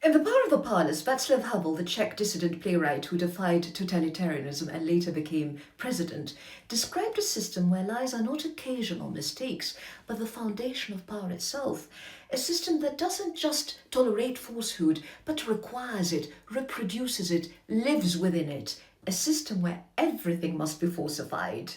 In The Power of the Powerless, Václav Havel, the Czech dissident playwright who defied totalitarianism and later became president, described a system where lies are not occasional mistakes, but the foundation of power itself. A system that doesn't just tolerate falsehood, but requires it, reproduces it, lives within it. A system where everything must be falsified.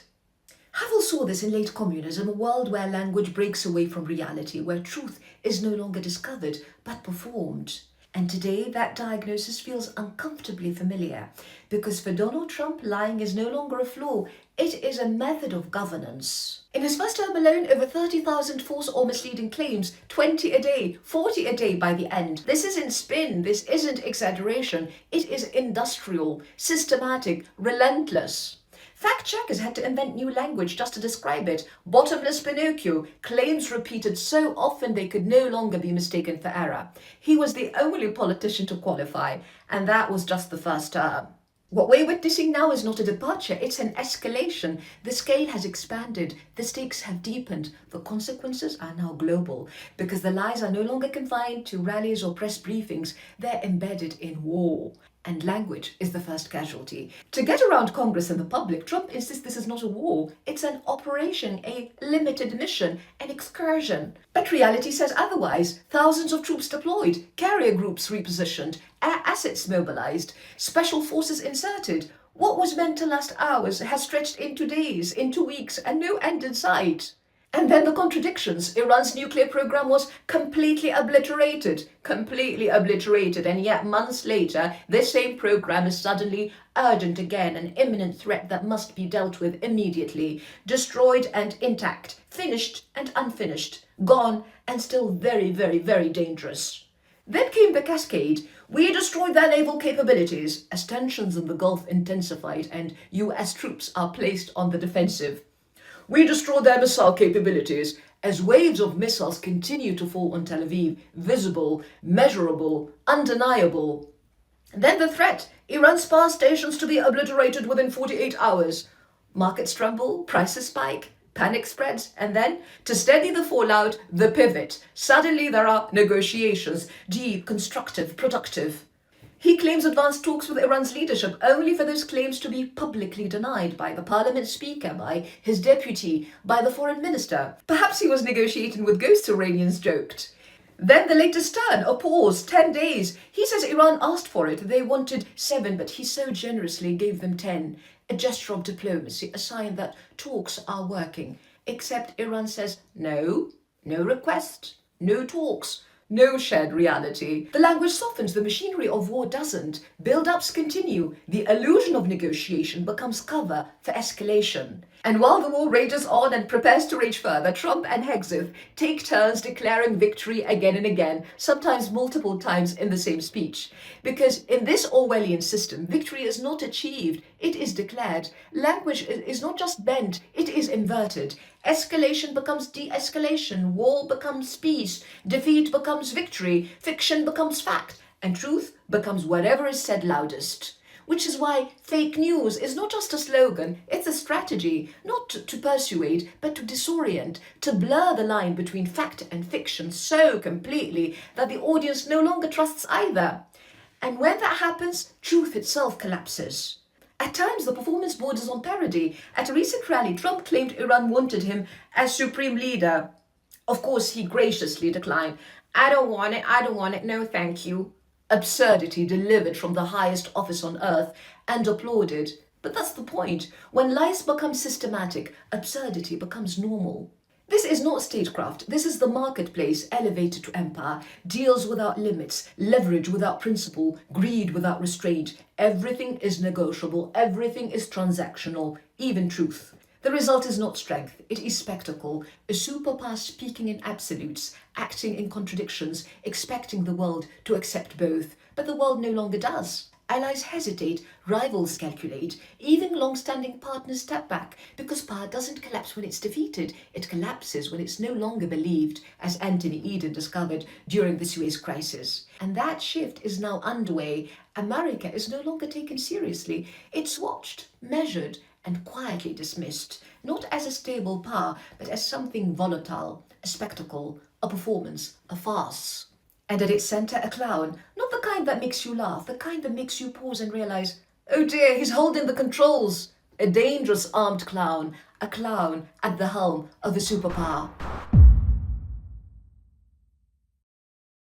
Havel saw this in late communism, a world where language breaks away from reality, where truth is no longer discovered, but performed. And today, that diagnosis feels uncomfortably familiar, because for Donald Trump, lying is no longer a flaw, it is a method of governance. In his first term alone, over 30,000 false or misleading claims, 20 a day, 40 a day by the end. This isn't spin, this isn't exaggeration, it is industrial, systematic, relentless. Fact-checkers had to invent new language just to describe it. Bottomless Pinocchio, claims repeated so often they could no longer be mistaken for error. He was the only politician to qualify, and that was just the first term. What we're witnessing now is not a departure, it's an escalation. The scale has expanded, the stakes have deepened, the consequences are now global, because the lies are no longer confined to rallies or press briefings, they're embedded in war. And language is the first casualty. To get around Congress and the public, Trump insists this is not a war. It's an operation, a limited mission, an excursion. But reality says otherwise. Thousands of troops deployed, carrier groups repositioned, air assets mobilized, special forces inserted. What was meant to last hours has stretched into days, into weeks, and no end in sight. And then the contradictions. Iran's nuclear program was completely obliterated, and yet months later, this same program is suddenly urgent again, an imminent threat that must be dealt with immediately, destroyed and intact, finished and unfinished, gone and still very, very, very dangerous. Then came the cascade. We destroyed their naval capabilities as tensions in the Gulf intensified and US troops are placed on the defensive. We destroyed their missile capabilities as waves of missiles continue to fall on Tel Aviv, visible, measurable, undeniable. Then the threat, Iran's power stations to be obliterated within 48 hours. Markets tremble, prices spike, panic spreads, and then, to steady the fallout, the pivot. Suddenly there are negotiations, deep, constructive, productive. He claims advanced talks with Iran's leadership, only for those claims to be publicly denied by the parliament speaker, by his deputy, by the foreign minister. Perhaps he was negotiating with ghost Iranians, joked. Then the latest turn, a pause, 10 days. He says Iran asked for it. They wanted 7, but he so generously gave them 10. A gesture of diplomacy, a sign that talks are working. Except Iran says no, no request, no talks. No shared reality. The language softens, the machinery of war doesn't. Build-ups continue. The illusion of negotiation becomes cover for escalation. And while the war rages on and prepares to rage further, Trump and Hegseth take turns declaring victory again and again, sometimes multiple times in the same speech. Because in this Orwellian system, victory is not achieved, it is declared. Language is not just bent, it is inverted. Escalation becomes de-escalation, war becomes peace, defeat becomes victory, fiction becomes fact, and truth becomes whatever is said loudest. Which is why fake news is not just a slogan, it's a strategy, not to persuade, but to disorient, to blur the line between fact and fiction so completely that the audience no longer trusts either. And when that happens, truth itself collapses. At times, the performance borders on parody. At a recent rally, Trump claimed Iran wanted him as supreme leader. Of course, he graciously declined. I don't want it, no thank you. Absurdity delivered from the highest office on earth and applauded. But that's the point. When lies become systematic, absurdity becomes normal. This is not statecraft. This is the marketplace elevated to empire. Deals without limits, leverage without principle, greed without restraint. Everything is negotiable. Everything is transactional, even truth. The result is not strength, it is spectacle, a superpower speaking in absolutes, acting in contradictions, expecting the world to accept both. But the world no longer does. Allies hesitate, rivals calculate, even long-standing partners step back, because power doesn't collapse when it's defeated, it collapses when it's no longer believed, as Anthony Eden discovered during the Suez Crisis. And that shift is now underway. America is no longer taken seriously. It's watched, measured, and quietly dismissed, not as a stable power, but as something volatile, a spectacle, a performance, a farce. And at its center, a clown, not the kind that makes you laugh, the kind that makes you pause and realize, oh dear, he's holding the controls. A dangerous armed clown, a clown at the helm of a superpower.